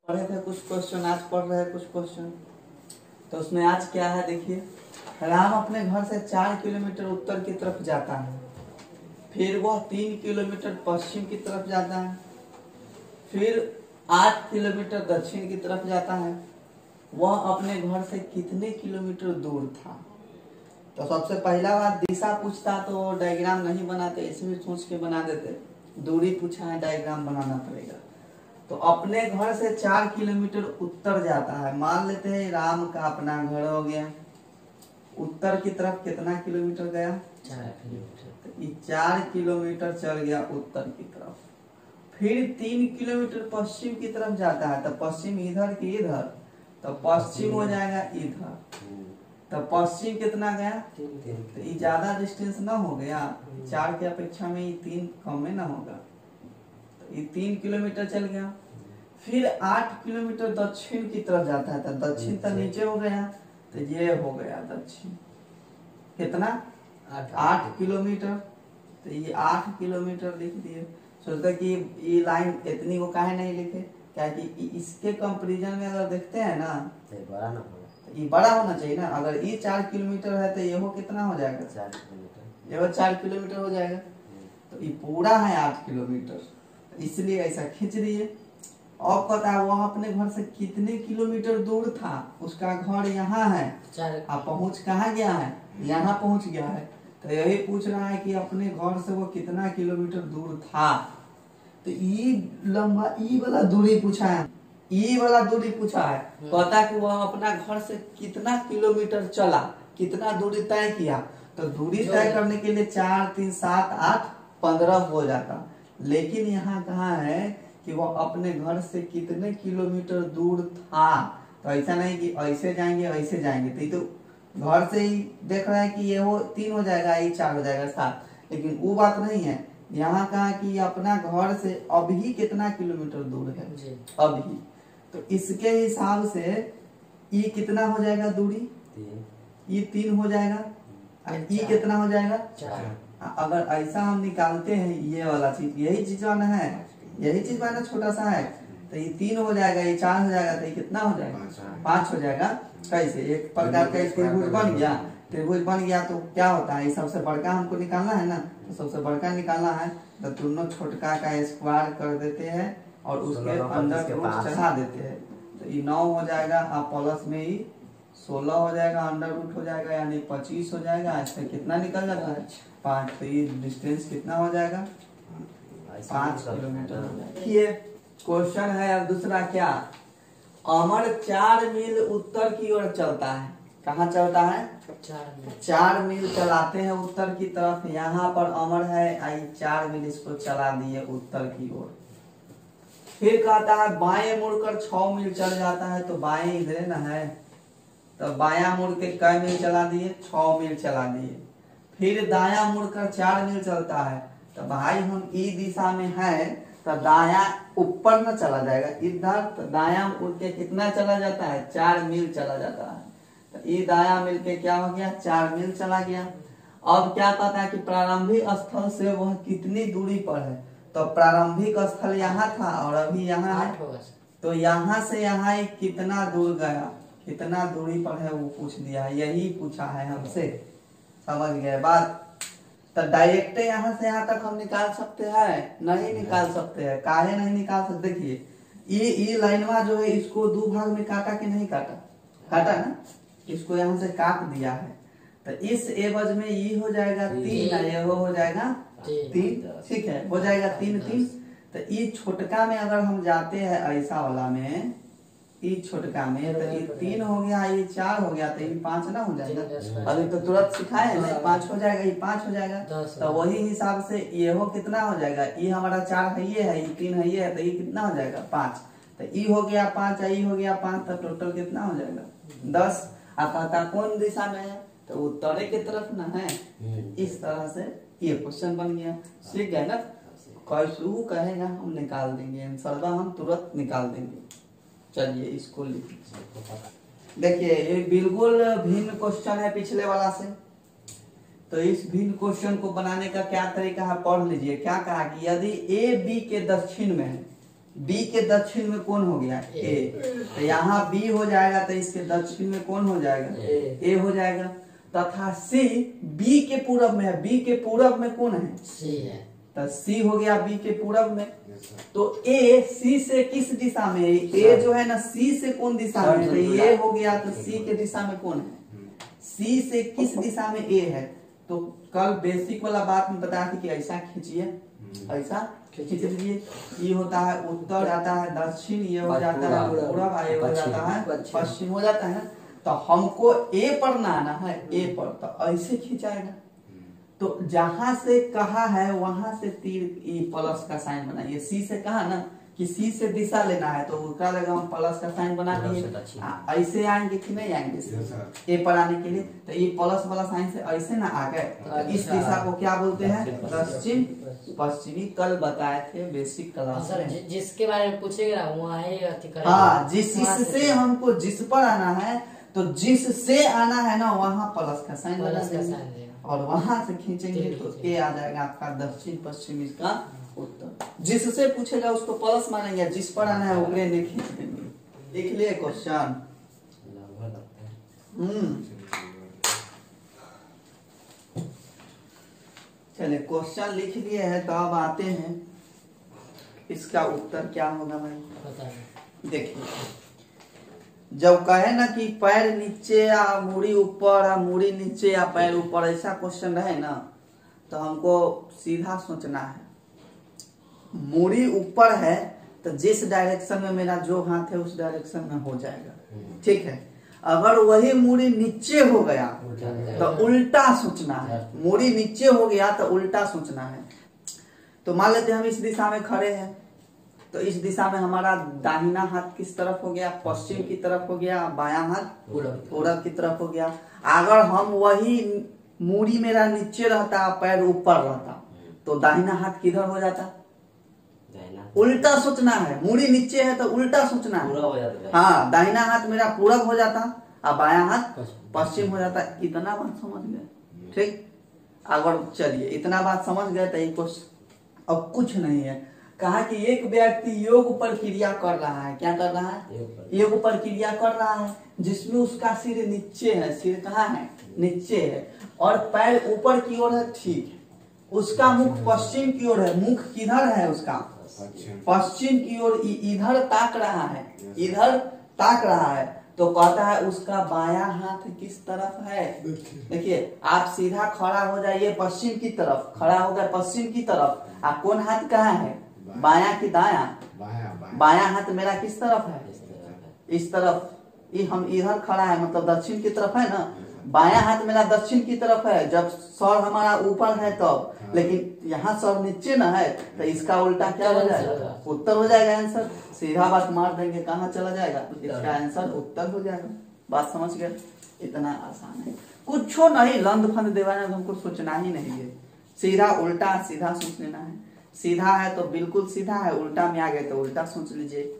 पढ़े थे कुछ क्वेश्चन, आज पढ़ रहे हैं कुछ क्वेश्चन। तो उसमें आज क्या है देखिए, राम अपने घर से 4 किलोमीटर उत्तर की तरफ जाता है, फिर वह 3 किलोमीटर पश्चिम की तरफ जाता है, फिर 8 किलोमीटर दक्षिण की तरफ जाता है। वह अपने घर से कितने किलोमीटर दूर था? तो सबसे पहला बात, दिशा पूछता तो डायग्राम नहीं बनाते, इसमें सोच के बना देते। दूरी पूछा है, डायग्राम बनाना पड़ेगा। तो अपने घर से 4 किलोमीटर उत्तर जाता है, मान लेते हैं राम का अपना घर हो गया। उत्तर की तरफ कितना किलोमीटर गया? 4 किलोमीटर। तो ये 4 किलोमीटर चल गया उत्तर की तरफ। फिर 3 किलोमीटर पश्चिम की तरफ जाता है, तो पश्चिम इधर की इधर, तो पश्चिम हो जाएगा इधर। तो पश्चिम कितना गया? तो ये ज्यादा डिस्टेंस ना हो गया, 4 की अपेक्षा में ये 3 कम में ना होगा, तो ये 3 किलोमीटर चल गया। फिर 8 किलोमीटर दक्षिण की तरफ जाता है, तो दक्षिण तो नीचे हो गया, तो ये हो गया दक्षिण। कितना? 8 किलोमीटर। तो ये 8 किलोमीटर लिख दिए। सोचते कि ये लाइन इतनी को काहे नहीं लिखे, क्या कि इसके कंपैरिजन में अगर देखते हैं ना, तो बड़ा ना होगा, तो ये बड़ा होना चाहिए ना। अगर ये 4 किलोमीटर है तो ये हो कितना हो जाएगा? 4 किलोमीटर। ये 4 किलोमीटर हो जाएगा। तो ये पूरा है 8 किलोमीटर, इसलिए ऐसा खींच दिए। अब कहता है वह अपने घर से कितने किलोमीटर दूर था? उसका घर यहाँ है, अब पहुंच कहाँ गया है? यहाँ पहुंच गया है। तो यही पूछ रहा है कि अपने घर से वो कितना किलोमीटर दूर था। तो ई लंबा ई वाला दूरी पूछा है, ई वाला दूरी पूछा है। कहता है कि वह अपना घर से कितना किलोमीटर चला, कितना दूरी तय किया। तो दूरी तय करने के लिए 4 3 7 8 15 हो जाता, लेकिन यहाँ कहाँ है कि वो अपने घर से कितने किलोमीटर दूर था। तो ऐसा नहीं कि ऐसे जाएंगे ऐसे जाएंगे, तो घर से ही देख रहा है कि ये हो 3 हो जाएगा, ये 4 हो जाएगा 7, लेकिन वो बात नहीं है। यहाँ कहा कि अपना घर से अभी कितना किलोमीटर दूर है अभी, तो इसके हिसाब से ये कितना हो जाएगा दूरी? ये 3 हो जाएगा, और ये कितना हो जाएगा? 4। अगर ऐसा हम निकालते हैं ये वाला चीज, यही चीज वाला है, यही चीज वाला छोटा सा है, तो ये 3 हो जाएगा, ये 4 हो जाएगा, तो ये कितना हो जाएगा? 5 हो जाएगा। कैसे? एक प्रकार का त्रिभुज बन गया। त्रिभुज बन गया तो क्या होता है, सबसे बड़का हमको निकालना है ना, तो सबसे बड़का निकालना है तो दोनों छोटका का स्क्वायर कर देते हैं और उसके अंदर रूट चढ़ा देते हैं। तो ये 9 हो जाएगा, आप प्लस में ही 16 हो जाएगा, अंडर रूट हो जाएगा, यानी 25 हो जाएगा। इससे कितना निकल जाता है? 5। तो ये डिस्टेंस कितना हो जाएगा? 5 किलोमीटर हो जाएगा। देखिए क्वेश्चन है अब दूसरा, क्या? अमर 4 मील उत्तर की ओर चलता है। कहाँ चलता है? 4 मील चलाते हैं उत्तर की तरफ। यहाँ पर अमर है, आई 4 मील इसको चला दिए उत्तर की ओर। फिर कहता है बाएं मुड़कर 6 मील चल जाता है, तो बाएं इधर ना है, तो बायां मुड़ के कै मील चला दिए? 6 मील चला दिए। फिर दायां मुड़कर 4 मील चलता है, तो भाई हम ई दिशा में है, तो दायां ऊपर न चला जाएगा इधर, तो दायां मुड़ के कितना चला जाता है? 4 मील चला जाता है। तो ये दायां मिल के क्या हो गया? 4 मील चला गया। अब क्या कहता है कि प्रारंभिक स्थल से वह कितनी दूरी पर है? तो प्रारंभिक स्थल यहाँ था और अभी यहाँ है, तो यहाँ से यहाँ कितना दूर गया, कितना दूरी पर है वो पूछ दिया है, यही पूछा है हमसे। समझ गए बात? तो डायरेक्ट यहाँ से यहाँ तक हम निकाल सकते हैं? नहीं निकाल सकते हैं। काहे नहीं निकाल सकते? देखिए ये लाइनवा जो है इसको 2 भाग में काटा कि नहीं काटा? काटा ना, इसको यहाँ से काट दिया है। तो इस एवज में ये हो जाएगा 3, ये हो जाएगा 3, ठीक है, हो जाएगा 3 3। तो ये छोटका में अगर हम जाते हैं ऐसा वाला में, ये छोटका में, तो ये 3 हो गया, ये 4 हो गया, तो ये 5 ना हो जाएगा? अभी तो तुरंत सिखाए है ना, 5 हो जाएगा, ये 5 हो जाएगा। तो वही हिसाब से ये हो कितना हो जाएगा? ये हमारा 4 है, ये 3 है, ये है, तो ये कितना हो जाएगा? 5। तो ये हो गया 5, ये हो गया 5, तो टोटल कितना हो जाएगा? 10। आप कहता कौन दिशा में है? तो उत्तरी की तरफ ना है। इस तरह से ये क्वेश्चन बन गया। सीख गए ना? कैसे कहेगा हम निकाल देंगे, आंसर हम तुरंत निकाल देंगे। चलिए इसको लिखिए। देखिए ये बिल्कुल भिन्न क्वेश्चन है पिछले वाला से। तो इस भिन्न क्वेश्चन को बनाने का क्या तरीका है, पढ़ लीजिए। क्या कहा कि यदि ए बी के दक्षिण में है, बी के दक्षिण में कौन हो गया ए, तो यहाँ बी हो जाएगा तो इसके दक्षिण में कौन हो जाएगा ए हो जाएगा। तथा सी बी के पूरब में है, बी के पूरब में कौन है सी है, तो सी हो गया बी के पूरब में। तो ए सी से किस दिशा में, ए जो है ना सी से कौन दिशा में, तो ये हो गया, तो सी के दिशा में कौन है, सी से किस दिशा में ए है। तो कल बेसिक वाला बात में बताया था कि ऐसा खींचिए, ऐसा खींच लीजिए, ये होता है उत्तर, आता है दक्षिण, ये हो जाता है पूरब, ये हो जाता है पश्चिम हो जाता है। तो हमको ए पर ना आना है, ए पर, तो ऐसे खींचाएगा। तो जहां से कहा है वहां से तीर ई प्लस का साइन बनाइए। सी से कहा ना कि सी से दिशा लेना है, तो उसका लगा हम प्लस का साइन बना दिए। ऐसे आएंगे कि नहीं आएंगे ए पर आने के लिए, तो ये प्लस वाला साइन से ऐसे ना आ गए। इस दिशा को क्या बोलते हैं, दक्षिण पश्चिमी। कल बताए थे बेसिक क्लास में। जिसके बारे में पूछेगा वहाँ हाँ, जिससे हमको जिस पर आना है, तो जिससे आना है ना वहाँ प्लस का साइन बना देंगे और वहां से खींचेंगे तो ए आ जाएगा आपका दक्षिण पश्चिम, इसका उत्तर। जिससे पूछेगा उसको प्लस मानेंगे, जिस पर आना है उगले ने खींच देंगे। देख लिए क्वेश्चन। चलिए क्वेश्चन लिख लिए हैं, तो अब आते हैं इसका उत्तर क्या होगा भाई। देखिए, जब कहे ना कि पैर नीचे या मूड़ी ऊपर या मूड़ी नीचे या पैर ऊपर, ऐसा क्वेश्चन रहे ना, तो हमको सीधा सोचना है। मूड़ी ऊपर है तो जिस डायरेक्शन में मेरा जो हाथ है उस डायरेक्शन में हो जाएगा, ठीक है। अगर वही मूड़ी नीचे हो गया तो उल्टा सोचना है। मूड़ी नीचे हो गया तो उल्टा सोचना है। तो मान लेते हैं हम इस दिशा में खड़े हैं, तो इस दिशा में हमारा दाहिना हाथ किस तरफ हो गया, पश्चिम की तरफ हो गया, बायां हाथ पूरब की तरफ हो गया। अगर हम वही मूड़ी मेरा नीचे रहता, पैर ऊपर रहता, तो दाहिना हाथ किधर हो जाता, उल्टा सोचना है। मूड़ी नीचे है तो उल्टा सोचना है। हाँ, दाहिना हाथ मेरा पूरब हो जाता और बायां हाथ पश्चिम हो जाता। इतना बात समझ गए, ठीक। अगर चलिए इतना बात समझ गए तो एक अब कुछ नहीं है। कहा कि एक व्यक्ति योग पर क्रिया कर रहा है। क्या कर रहा है, योग पर क्रिया कर रहा है, जिसमें उसका सिर नीचे है। सिर कहाँ है, नीचे है, और पैर ऊपर की ओर है, ठीक। उसका मुख पश्चिम की ओर है। मुख किधर है उसका, पश्चिम की ओर, इधर ताक रहा है, इधर ताक रहा है। तो कहता है उसका बायां हाथ किस तरफ है। देखिए, आप सीधा खड़ा हो जाइए पश्चिम की तरफ, खड़ा हो गया पश्चिम की तरफ। आप कौन हाथ कहाँ है, बायां की दायां, बायां हाथ मेरा किस तरफ है, इस तरफ। हम इधर खड़ा है मतलब दक्षिण की तरफ है ना, बायां हाथ मेरा दक्षिण की तरफ है। जब सर हमारा ऊपर है तब, लेकिन यहाँ सर नीचे ना है, तो इसका उल्टा क्या हो जाएगा, उत्तर हो जाएगा आंसर। सीधा बात मार देंगे, कहाँ चला जाएगा, इसका आंसर उत्तर हो जाएगा। बात समझ गए, इतना आसान है। कुछ नहीं लंद फंद देवाना, हमको सोचना ही नहीं है। सीधा उल्टा सीधा सोच लेना है। सीधा है तो बिल्कुल सीधा है, उल्टा में आ गए तो उल्टा सोच लीजिए।